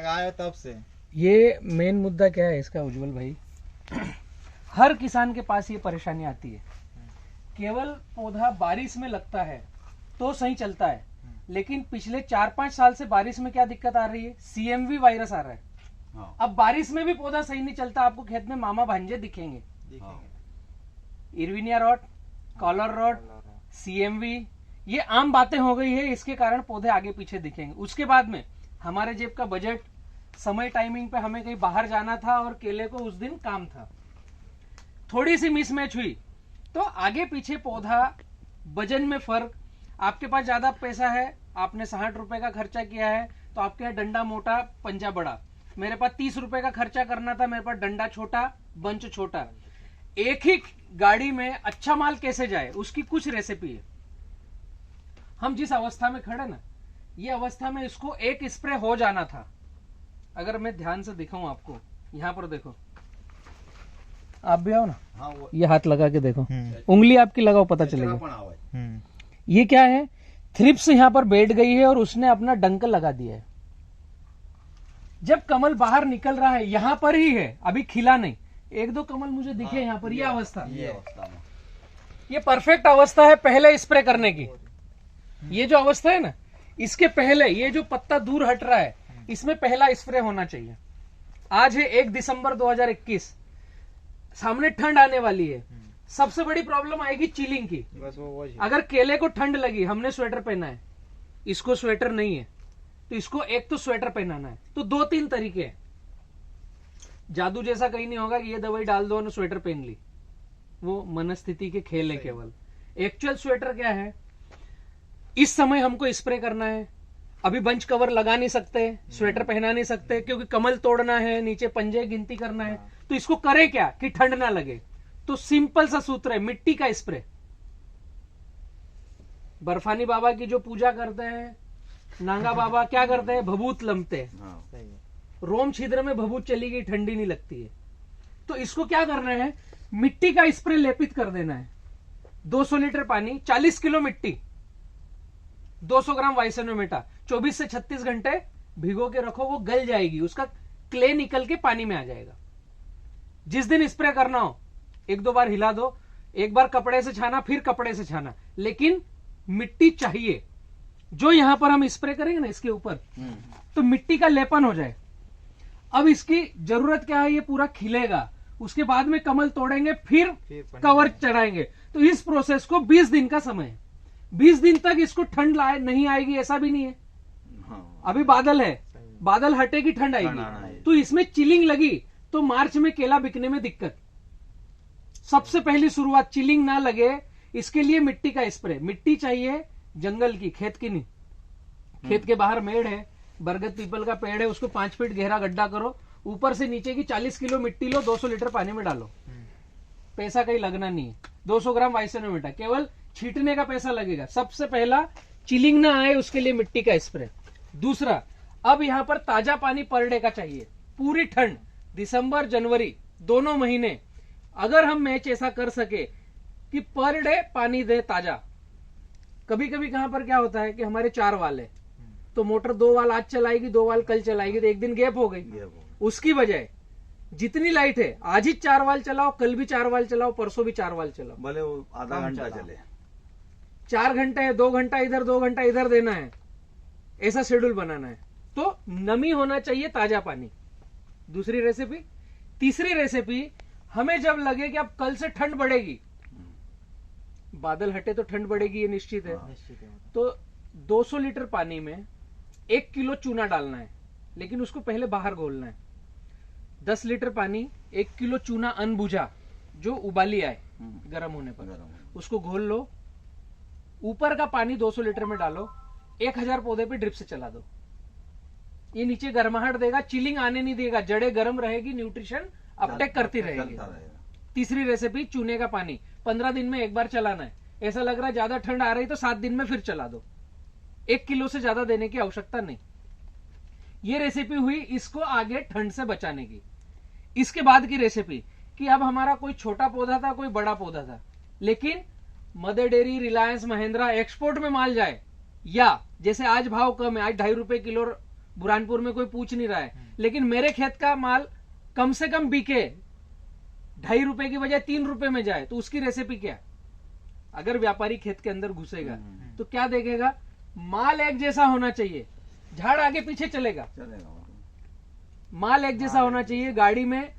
लगाए तब से। ये मेन मुद्दा क्या है इसका उज्जवल भाई, हर किसान के पास ये परेशानी आती है, केवल पौधा बारिश में लगता है तो सही चलता है, लेकिन पिछले 4-5 साल से बारिश में क्या दिक्कत आ रही है, CMV वायरस आ रहा है। अब बारिश में भी पौधा सही नहीं चलता, आपको खेत में मामा भांजे दिखेंगे, Erwinia rot, collar rot, CMV, ये आम बातें हो गई है, इसके कारण पौधे आगे पीछे दिखेंगे। उसके बाद में हमारे जेब का बजट, समय, टाइमिंग पे हमें कहीं बाहर जाना था और केले को उस दिन काम था, थोड़ी सी मिसमैच हुई तो आगे पीछे पौधा, वजन में फर्क, आपके पास ज्यादा पैसा है, आपने 60 रुपए का खर्चा किया है तो आपके यहाँ डंडा मोटा पंजा बड़ा, मेरे पास 30 रुपए का खर्चा करना था, मेरे पास डंडा छोटा बंच छोटा। एक ही गाड़ी में अच्छा माल कैसे जाए उसकी कुछ रेसिपी है। हम जिस अवस्था में खड़े ना, ये अवस्था में इसको एक स्प्रे हो जाना था। अगर मैं ध्यान से दिखाऊं आपको, यहाँ पर देखो, आप भी आओ ना, ये हाथ लगा के देखो, उंगली आपकी लगाओ पता चलेगा। ये क्या है, थ्रिप्स यहाँ पर बैठ गई है और उसने अपना डंक लगा दिया है। जब कमल बाहर निकल रहा है, यहाँ पर ही है, अभी खिला नहीं, 1-2 कमल मुझे दिखे यहाँ पर, ये अवस्था, ये परफेक्ट अवस्था है पहले स्प्रे करने की। ये जो अवस्था है ना, इसके पहले ये जो पत्ता दूर हट रहा है, इसमें पहला स्प्रे होना चाहिए। आज है 1 दिसंबर 2021, सामने ठंड आने वाली है, सबसे बड़ी प्रॉब्लम आएगी चिलिंग की। अगर केले को ठंड लगी, हमने स्वेटर पहना है, इसको स्वेटर नहीं है, तो इसको एक तो स्वेटर पहनाना है। तो 2-3 तरीके हैं, जादू जैसा कहीं नहीं होगा कि ये दवाई डाल दो और स्वेटर पहन ली, वो मनस्थिति के खेल है केवल। एक्चुअल स्वेटर क्या है, इस समय हमको स्प्रे करना है, अभी बंच कवर लगा नहीं सकते, स्वेटर पहना नहीं सकते, क्योंकि कमल तोड़ना है, नीचे पंजे गिनती करना है, तो इसको करें क्या कि ठंड ना लगे। तो सिंपल सा सूत्र है, मिट्टी का स्प्रे। बर्फानी बाबा की जो पूजा करते हैं, नांगा बाबा क्या करते हैं, भभूत लमते हैं, रोम छिद्र में भभूत चली गई, ठंडी नहीं लगती है। तो इसको क्या करना है, मिट्टी का स्प्रे लेपित कर देना है। 200 लीटर पानी, 40 किलो मिट्टी, 200 ग्राम वाइसनोमेटा, 24 से 36 घंटे भिगो के रखो, वो गल जाएगी, उसका क्ले निकल के पानी में आ जाएगा। जिस दिन स्प्रे करना हो 1-2 बार हिला दो, एक बार कपड़े से छाना, फिर कपड़े से छाना, लेकिन मिट्टी चाहिए। जो यहां पर हम स्प्रे करेंगे ना इसके ऊपर, तो मिट्टी का लेपन हो जाए। अब इसकी जरूरत क्या है, ये पूरा खिलेगा, उसके बाद में कमल तोड़ेंगे, फिर कवर चढ़ाएंगे। तो इस प्रोसेस को 20 दिन का समय है। 20 दिन तक इसको ठंड नहीं आएगी ऐसा भी नहीं है। अभी बादल है, बादल हटेगी ठंड आएगी, तो इसमें चिलिंग लगी तो मार्च में केला बिकने में दिक्कत। सबसे पहली शुरुआत चिलिंग ना लगे, इसके लिए मिट्टी का स्प्रे। मिट्टी चाहिए जंगल की, खेत की नहीं। खेत के बाहर मेड़ है, बरगद पीपल का पेड़ है, उसको 5 फीट गहरा गड्ढा करो, ऊपर से नीचे की 40 किलो मिट्टी लो, 200 लीटर पानी में डालो, पैसा कहीं लगना नहीं है। 200 ग्राम वाइसनोमेटा, केवल छींटने का पैसा लगेगा। सबसे पहला चिलिंग ना आए उसके लिए मिट्टी का स्प्रे। दूसरा, अब यहां पर ताजा पानी पर डे का चाहिए। पूरी ठंड, दिसंबर जनवरी दोनों महीने, अगर हम मैच ऐसा कर सके कि पर डे पानी दे ताजा। कभी कभी कहां पर क्या होता है कि हमारे 4 वाल है, तो मोटर 2 वाल आज चलाएगी, 2 वाल कल चलाएगी, तो एक दिन गैप हो गई। उसकी बजाय जितनी लाइट है, आज ही 4 वाल चलाओ, कल भी 4 वाल चलाओ, परसों भी 4 वाल चलाओ, भले वो आधा घंटा चले, 4 घंटे है, 2 घंटा इधर 2 घंटा इधर देना है, ऐसा शेड्यूल बनाना है। तो नमी होना चाहिए, ताजा पानी। दूसरी रेसिपी। तीसरी रेसिपी, हमें जब लगे कि अब कल से ठंड बढ़ेगी, बादल हटे तो ठंड बढ़ेगी, ये निश्चित है, तो 200 लीटर पानी में 1 किलो चूना डालना है, लेकिन उसको पहले बाहर घोलना है। 10 लीटर पानी, 1 किलो चूना अनबुझा, जो उबाली आए गर्म होने पर, उसको घोल लो। ऊपर का पानी 200 लीटर में डालो, 1000 पौधे पे ड्रिप से चला दो। ये नीचे गर्माहट देगा, चिलिंग आने नहीं देगा, जड़ें गर्म रहेगी, न्यूट्रिशन अपटेक करती रहेगी। तीसरी रेसिपी, चूने का पानी 15 दिन में एक बार चलाना है। ऐसा लग रहा है ज्यादा ठंड आ रही तो 7 दिन में फिर चला दो। 1 किलो से ज्यादा देने की आवश्यकता नहीं। ये रेसिपी हुई इसको आगे ठंड से बचाने की। इसके बाद की रेसिपी कि अब हमारा कोई छोटा पौधा था, कोई बड़ा पौधा था, लेकिन mother dairy, Reliance, Mahindra export में माल जाए, या जैसे आज भाव कम है, आज 2.5 रुपए किलो बुरहानपुर में कोई पूछ नहीं रहा है, लेकिन मेरे खेत का माल कम से कम बिके, 2.5 रुपए की बजाय 3 रुपए में जाए, तो उसकी रेसिपी क्या? अगर व्यापारी खेत के अंदर घुसेगा तो क्या देखेगा? माल एक जैसा होना चाहिए, झाड़ आगे पीछे चलेगा, माल एक जैसा होना चाहिए, गाड़ी में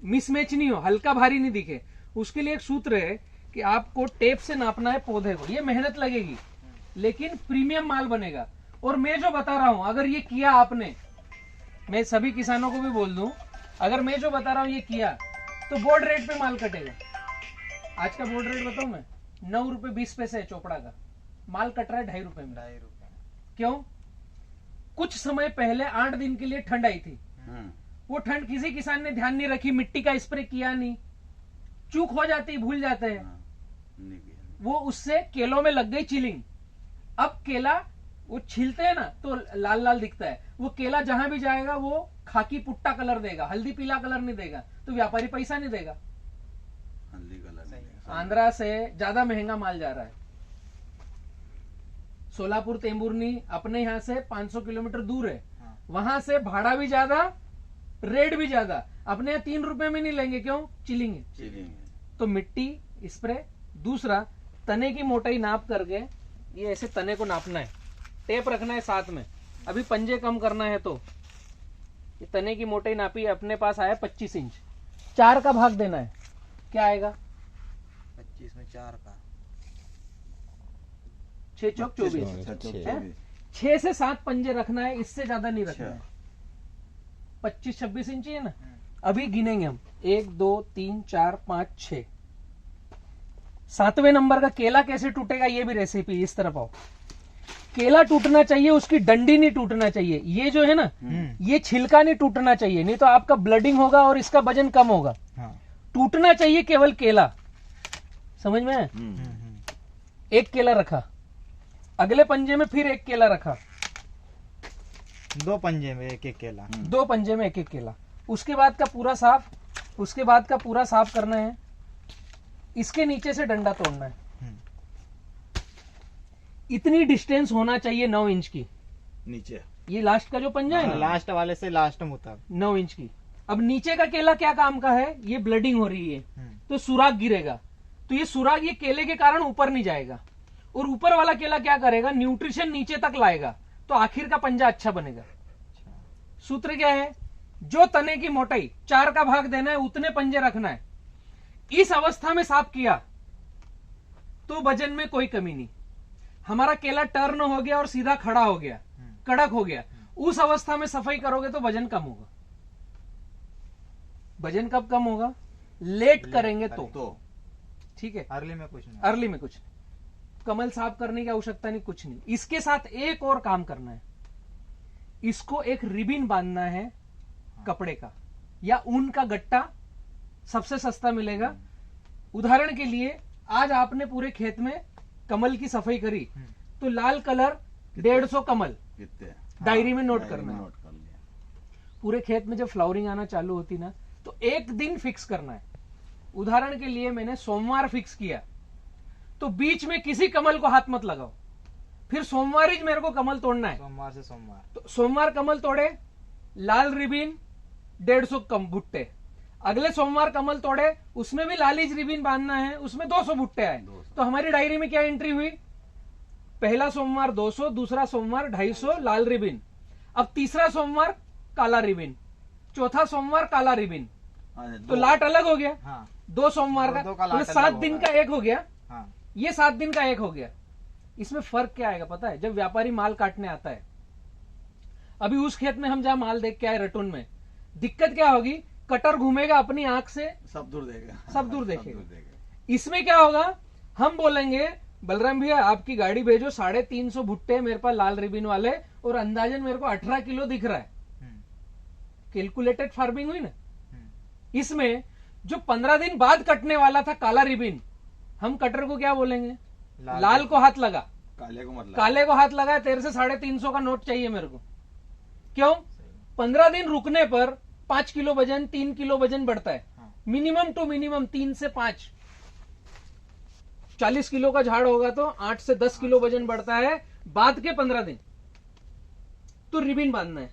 मिसमैच नहीं हो, हल्का भारी नहीं दिखे। उसके लिए एक सूत्र है कि आपको टेप से नापना है पौधे को। ये मेहनत लगेगी लेकिन प्रीमियम माल बनेगा। और मैं जो बता रहा हूं, अगर ये किया आपने, मैं सभी किसानों को भी बोल दूं, अगर मैं जो बता रहा हूं ये किया तो बोर्ड रेट पे माल कटेगा। आज का बोर्ड रेट बताऊं मैं, 9 रुपए 20 पैसे है चोपड़ा का, माल कट रहा है 2.5 रुपए में। 2.5 रुपए। क्यों? कुछ समय पहले 8 दिन के लिए ठंड आई थी, वो ठंड किसी किसान ने ध्यान नहीं रखी, मिट्टी का स्प्रे किया नहीं, चूक हो जाती, भूल जाते हैं, वो उससे केलों में लग गई चिलिंग। अब केला वो छीलते हैं ना तो लाल लाल दिखता है, वो केला जहां भी जाएगा वो खाकी पुट्टा कलर देगा, हल्दी पीला कलर नहीं देगा, तो व्यापारी पैसा नहीं देगा। हल्दी कलर नहीं देगा। आंध्रा से ज्यादा महंगा माल जा रहा है, सोलापुर तेंबुरनी अपने यहाँ से 500 किलोमीटर दूर है, वहां से भाड़ा भी ज्यादा, रेट भी ज्यादा। अपने यहाँ 3 रुपए में नहीं लेंगे, क्यों? चिलिंग है। तो मिट्टी स्प्रे। दूसरा, तने की मोटाई नाप करके, ये ऐसे तने को नापना है, टेप रखना है साथ में। अभी पंजे कम करना है तो ये तने की मोटाई नापी, अपने पास आया 25 इंच, 4 का भाग देना है, क्या आएगा? 25 में 4 का 6 चौक 24, 6 से 7 पंजे रखना है, इससे ज्यादा नहीं रखना है। 25-26 इंच है ना। अभी गिनेंगे हम, 1 2 3 4 5 6। 7वें नंबर का केला कैसे टूटेगा ये भी रेसिपी। इस तरफ आओ। केला टूटना चाहिए, उसकी डंडी नहीं टूटना चाहिए। ये जो है ना, ये छिलका नहीं टूटना चाहिए, नहीं तो आपका ब्लडिंग होगा और इसका वजन कम होगा। टूटना चाहिए केवल केला, समझ में है? एक केला रखा, अगले पंजे में फिर एक केला रखा, 2 पंजे में एक एक केला, 2 पंजे में एक एक केला। उसके बाद का पूरा साफ, उसके बाद का पूरा साफ करना है। इसके नीचे से डंडा तोड़ना है, इतनी डिस्टेंस होना चाहिए 9 इंच की नीचे। ये लास्ट का जो पंजा है ना, लास्ट वाले से लास्ट में तक 9 इंच की। अब नीचे का केला क्या काम का है? ये ब्लडिंग हो रही है तो सुराग गिरेगा, तो ये सुराग ये केले के कारण ऊपर नहीं जाएगा, और ऊपर वाला केला क्या करेगा? न्यूट्रिशन नीचे तक लाएगा, तो आखिर का पंजा अच्छा बनेगा। सूत्र क्या है? जो तने की मोटाई 4 का भाग देना है, उतने पंजे रखना है। इस अवस्था में साफ किया तो वजन में कोई कमी नहीं। हमारा केला टर्न हो गया और सीधा खड़ा हो गया, कड़क हो गया, उस अवस्था में सफाई करोगे तो वजन कम होगा। वजन कब कम होगा? लेट करेंगे तो ठीक है, अर्ली में कुछ नहीं। अर्ली में कुछ नहीं। कमल साफ करने की आवश्यकता नहीं, कुछ नहीं। इसके साथ एक और काम करना है, इसको एक रिबिन बांधना है कपड़े का या ऊन का गट्टा, सबसे सस्ता मिलेगा। उदाहरण के लिए आज आपने पूरे खेत में कमल की सफाई करी तो लाल कलर 150 कमल कितने? डायरी में नोट डायरी करना में है। नोट कर लिया। पूरे खेत में जब फ्लावरिंग आना चालू होती ना तो एक दिन फिक्स करना है। उदाहरण के लिए मैंने सोमवार फिक्स किया तो बीच में किसी कमल को हाथ मत लगाओ, फिर सोमवार ही मेरे को कमल तोड़ना है। सोमवार से सोमवार, तो सोमवार कमल तोड़े, लाल रिबिन 150 कम भुट्टे। अगले सोमवार कमल तोड़े, उसमें भी लालीज रिबिन बांधना है, उसमें 200 भुट्टे आए। तो हमारी डायरी में क्या एंट्री हुई? पहला सोमवार 200, दूसरा सोमवार 250 लाल रिबिन, अब तीसरा सोमवार काला रिबिन, चौथा सोमवार काला रिबिन, तो लाट अलग हो गया। हाँ 2 सोमवार दो का लाट मतलब 7 अलग दिन होगा। का एक हो गया, हाँ ये 7 दिन का एक हो गया। इसमें फर्क क्या आएगा पता है? जब व्यापारी माल काटने आता है, अभी उस खेत में हम जहां माल देख के आए रटून में, दिक्कत क्या होगी? कटर घूमेगा अपनी आंख से, सब दूर देखेगा, सब दूर देखेगा। इसमें क्या होगा? हम बोलेंगे बलराम भैया आपकी गाड़ी भेजो, 350 भुट्टे मेरे पास लाल रिबिन वाले, और अंदाजन मेरे को 18 किलो दिख रहा है। कैलकुलेटेड फार्मिंग हुई ना। इसमें जो 15 दिन बाद कटने वाला था काला रिबिन, हम कटर को क्या बोलेंगे? लाल को हाथ लगा, काले को मतलब काले को हाथ लगा, तेरे से 350 का नोट चाहिए मेरे को। क्यों? 15 दिन रुकने पर 5 किलो वजन, 3 किलो वजन बढ़ता है। मिनिमम टू मिनिमम 3 से 5। 40 किलो का झाड़ होगा तो 8 से 10 किलो वजन बढ़ता है बाद के 15 दिन। तो रिबिन बांधना है।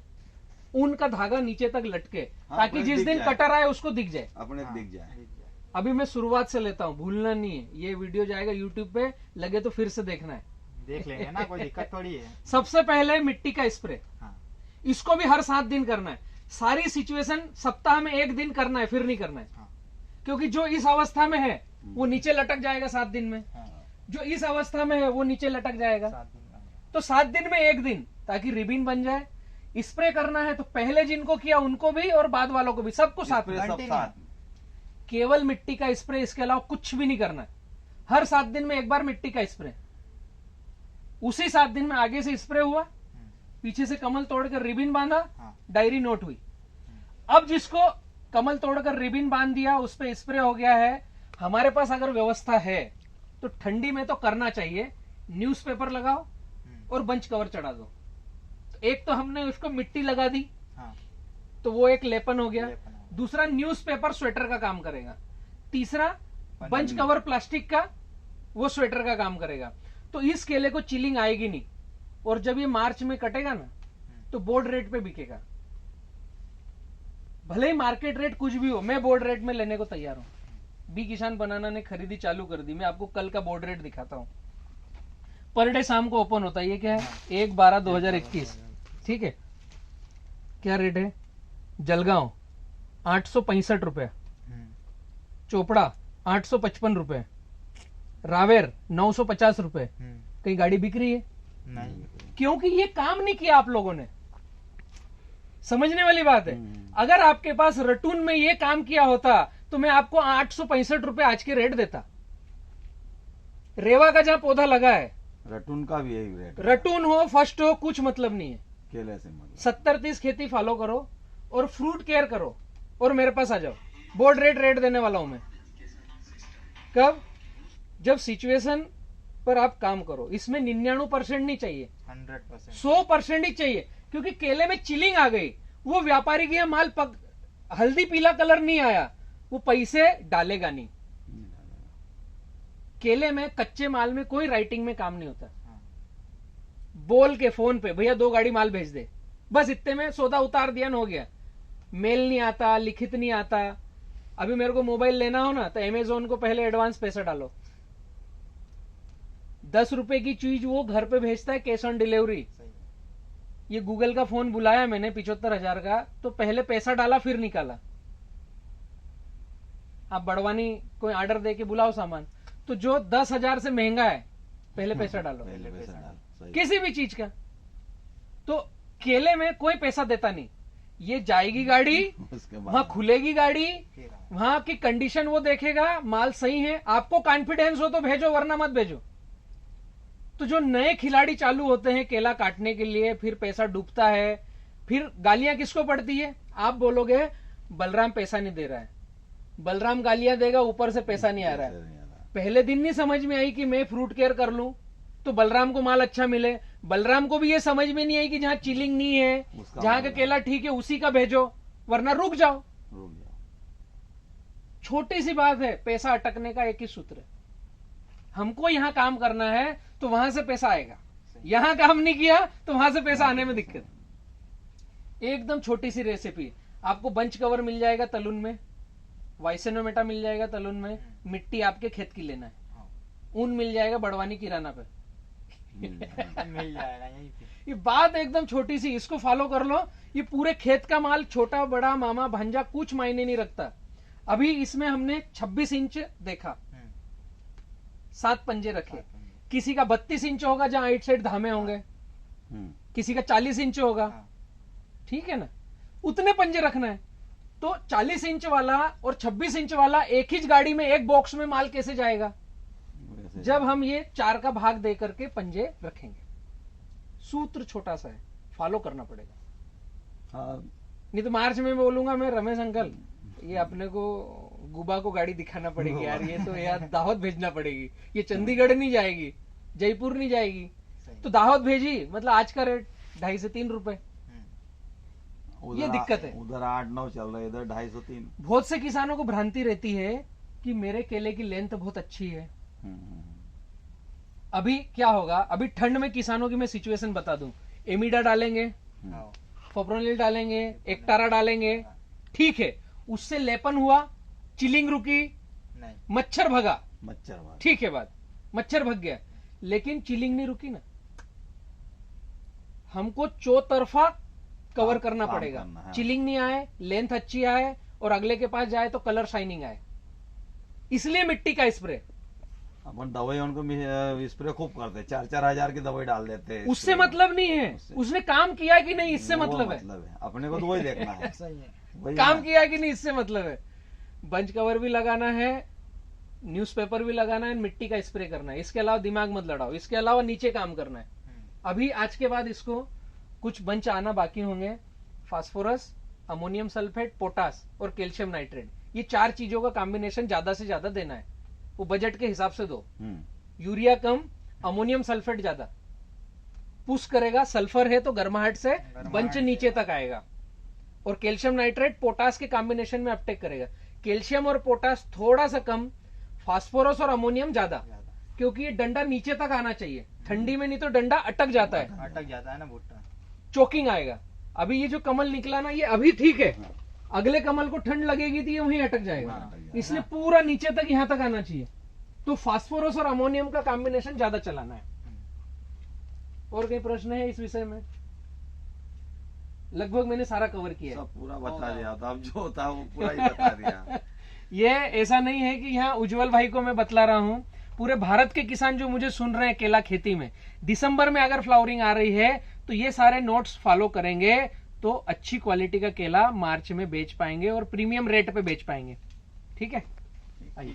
ऊन का धागा नीचे तक लटके, हाँ, ताकि अपने जिस दिख दिन जाए। कटर आए उसको दिख जाए। अपने हाँ, दिख जाए। अभी मैं शुरुआत से लेता हूँ, भूलना नहीं है। ये वीडियो जाएगा यूट्यूब पे, लगे तो फिर से देखना है। देख लेंगे ना, कोई दिक्कत थोड़ी है। सबसे पहले मिट्टी का स्प्रे, हाँ, इसको भी हर 7 दिन करना है। सारी सिचुएशन सप्ताह में 1 दिन करना है, फिर नहीं करना है। हाँ, क्योंकि जो इस अवस्था में है वो नीचे लटक जाएगा 7 दिन में, हाँ, जो इस अवस्था में है वो नीचे लटक जाएगा। 7 दिन का। तो 7 दिन में 1 दिन, ताकि रिबिन बन जाए। स्प्रे करना है तो पहले जिनको किया उनको भी और बाद वालों को भी, सबको साथ में। स्प्रे सब Continue। साथ। केवल मिट्टी का स्प्रे, इसके अलावा कुछ भी नहीं करना है। हर 7 दिन में 1 बार मिट्टी का स्प्रे। उसी 7 दिन में आगे से स्प्रे हुआ, पीछे से कमल तोड़कर रिबिन बांधा, हाँ, डायरी नोट हुई। अब जिसको कमल तोड़कर रिबिन बांध दिया, उस पे स्प्रे हो गया है, हमारे पास अगर व्यवस्था है तो ठंडी में तो करना चाहिए। न्यूज़पेपर लगाओ और बंच कवर चढ़ा दो। तो एक तो हमने उसको मिट्टी लगा दी, हाँ, तो वो एक लेपन हो गया। लेपन हो गया। दूसरा, न्यूज़पेपर स्वेटर का काम करेगा। तीसरा, बंच पन्नी। कवर प्लास्टिक का, वो स्वेटर का काम करेगा। तो इस केले को चिलिंग आएगी नहीं, और जब ये मार्च में कटेगा ना तो बोर्ड रेट पे बिकेगा। भले ही मार्केट रेट कुछ भी हो, मैं बोर्ड रेट में लेने को तैयार हूं। बी किसान बनाना ने खरीदी चालू कर दी। मैं आपको कल का बोर्ड रेट दिखाता हूं। पर डे शाम को ओपन होता है। ये क्या है? 1/12/2021। ठीक है, क्या रेट है? जलगांव 865 रुपए, चोपड़ा 855 रुपए, रावेर 950 रुपए। कहीं गाड़ी बिक रही है? नहीं, क्योंकि ये काम नहीं किया आप लोगों ने। समझने वाली बात है। अगर आपके पास रटून में ये काम किया होता तो मैं आपको 865 रुपए आज के रेट देता। रेवा का जहां पौधा लगा है, रटून का भी यही रेट है। रटून हो फर्स्ट हो, कुछ मतलब नहीं है। केले से मतलब 70-30 खेती फॉलो करो और फ्रूट केयर करो और मेरे पास आ जाओ। बोर्ड रेट देने वाला हूं मैं। कब? जब सिचुएशन पर आप काम करो। इसमें 99% नहीं चाहिए, 100%। 100% ही चाहिए। क्योंकि केले में चिलिंग आ गई, वो व्यापारी के यहाँ माल हल्दी पीला कलर नहीं आया, वो पैसे डालेगा नहीं। केले में कच्चे माल में कोई राइटिंग में काम नहीं होता। हाँ, बोल के फोन पे, भैया 2 गाड़ी माल भेज दे, बस इतने में सौदा उतार दिया न हो गया। मेल नहीं आता, लिखित नहीं आता। अभी मेरे को मोबाइल लेना हो ना तो अमेजोन को पहले एडवांस पैसा डालो। 10 रुपए की चीज वो घर पे भेजता है, कैश ऑन डिलीवरी। सही है। ये गूगल का फोन बुलाया मैंने 75,000 का, तो पहले पैसा डाला फिर निकाला। आप बड़वानी कोई ऑर्डर दे के बुलाओ सामान, तो जो 10,000 से महंगा है पहले पैसा डालो, पहले पैसा डाल। सही। किसी भी चीज का। तो केले में कोई पैसा देता नहीं। ये जाएगी गाड़ी, उसके वहां बाद खुलेगी गाड़ी, फिर आओ। वहां की कंडीशन वो देखेगा, माल सही है। आपको कॉन्फिडेंस हो तो भेजो, वरना मत भेजो। तो जो नए खिलाड़ी चालू होते हैं केला काटने के लिए, फिर पैसा डूबता है, फिर गालियां किसको पड़ती है? आप बोलोगे बलराम पैसा नहीं दे रहा है, बलराम गालियां देगा, ऊपर से पैसा नहीं आ रहा है। पहले दिन नहीं समझ में आई कि मैं फ्रूट केयर कर लूं तो बलराम को माल अच्छा मिले। बलराम को भी ये समझ में नहीं आई कि जहां चिलिंग नहीं है, उसका जहां का माल केला ठीक है उसी का भेजो, वरना रुक जाओ। रुक जाओ। छोटी सी बात है, पैसा अटकने का एक ही सूत्र है। हमको यहां काम करना है तो वहां से पैसा आएगा, यहां काम नहीं किया तो वहां से पैसा आने में दिक्कत। एकदम छोटी सी रेसिपी। आपको बंच कवर मिल जाएगा तलुन में, वाइसेनोमेटा मिल जाएगा तलुन में, मिट्टी आपके खेत की लेना है, हाँ, ऊन मिल जाएगा बड़वानी किराना पे। मिल जाएगा यहीं पे। ये बात एकदम छोटी सी, इसको फॉलो कर लो। ये पूरे खेत का माल, छोटा बड़ा मामा भांजा कुछ मायने नहीं रखता। अभी इसमें हमने 26 इंच देखा, 7 पंजे रखे। किसी का 32 इंच होगा जहां 8 साइड धामे होंगे, किसी का 40 इंच होगा। हाँ, ठीक है ना? उतने पंजे रखना है। तो 40 इंच वाला और 26 इंच वाला एक ही गाड़ी में, एक बॉक्स में माल कैसे जाएगा? वैसे जब हम ये 4 का भाग दे करके पंजे रखेंगे। सूत्र छोटा सा है, फॉलो करना पड़ेगा। हाँ, नहीं तो मार्च में बोलूंगा मैं, रमेश अंकल ये अपने को गुबा को गाड़ी दिखाना पड़ेगी यार, ये तो यार दाहोद भेजना पड़ेगी, ये चंडीगढ़ नहीं जाएगी, जयपुर नहीं जाएगी, सही। तो दाहोद भेजी। मतलब आज का रेट 2.5 से 3 रुपए। उधर ये दिक्कत है। उधर 8-9 चल रहा है, इधर 250-3। बहुत से किसानों को भ्रांति रहती है कि मेरे केले की लेंथ बहुत अच्छी है। अभी क्या होगा? अभी ठंड में किसानों की मैं सिचुएशन बता दूं। एमिडा डालेंगे, हाँ, फोप्रोनिल डालेंगे, एक्टारा डालेंगे, ठीक है, उससे लेपन हुआ, चिलिंग रुकी, नहीं, मच्छर मच्छर भगा, मार ठीक है बात, मच्छर भग गया, लेकिन चिलिंग नहीं रुकी ना। हमको चौतरफा कवर करना काम पड़ेगा, करना है। चिलिंग नहीं आए, लेंथ अच्छी आए और अगले के पास जाए तो कलर शाइनिंग आए, इसलिए मिट्टी का स्प्रे। अपन दवाई उनको स्प्रे खूब करते, 4-4 हजार की दवाई डाल देते हैं उससे स्प्रे में। मतलब नहीं है, उसने काम किया है कि नहीं इससे वो मतलब है, अपने को तो वही देखना है। सही है। वही काम ना। किया है कि नहीं इससे मतलब है। बंच कवर भी लगाना है, न्यूज़पेपर भी लगाना है, मिट्टी का स्प्रे करना है, इसके अलावा दिमाग मत लड़ाओ, इसके अलावा नीचे काम करना है। अभी आज के बाद इसको कुछ बंच आना बाकी होंगे, फास्फोरस, अमोनियम सल्फेट, पोटास और कैल्शियम नाइट्रेट, ये 4 चीजों का कॉम्बिनेशन ज्यादा से ज्यादा देना है, वो बजट के हिसाब से दो। यूरिया कम, अमोनियम सल्फेट ज्यादा, पुश करेगा, सल्फर है तो गर्माहट से बंच नीचे तक आएगा, और कैल्शियम नाइट्रेट पोटास के कॉम्बिनेशन में अपटेक करेगा। कैल्शियम और पोटास थोड़ा सा कम, फास्फोरस और अमोनियम ज्यादा, क्योंकि ये डंडा नीचे तक आना चाहिए, ठंडी में नहीं तो डंडा अटक जाता है, अटक जाता है ना भुट्टा। चोकिंग आएगा। अभी ये जो कमल निकला ना, ये अभी ठीक है, अगले कमल को ठंड लगेगी तो ये वहीं अटक जाएगा, इसलिए पूरा नीचे तक यहां तक आना चाहिए। तो फास्फोरस और अमोनियम का कॉम्बिनेशन ज्यादा चलाना है। और कोई प्रश्न है इस विषय में? लगभग मैंने सारा कवर किया है। सब पूरा बता दिया, तो अब जो होता है वो पूरा ही बता दिया। ये ऐसा नहीं है कि यहाँ उज्जवल भाई को मैं बतला रहा हूँ, पूरे भारत के किसान जो मुझे सुन रहे हैं केला खेती में, दिसंबर में अगर फ्लावरिंग आ रही है तो ये सारे नोट्स फॉलो करेंगे तो अच्छी क्वालिटी का केला मार्च में बेच पाएंगे और प्रीमियम रेट पे बेच पाएंगे। ठीक है, आइए।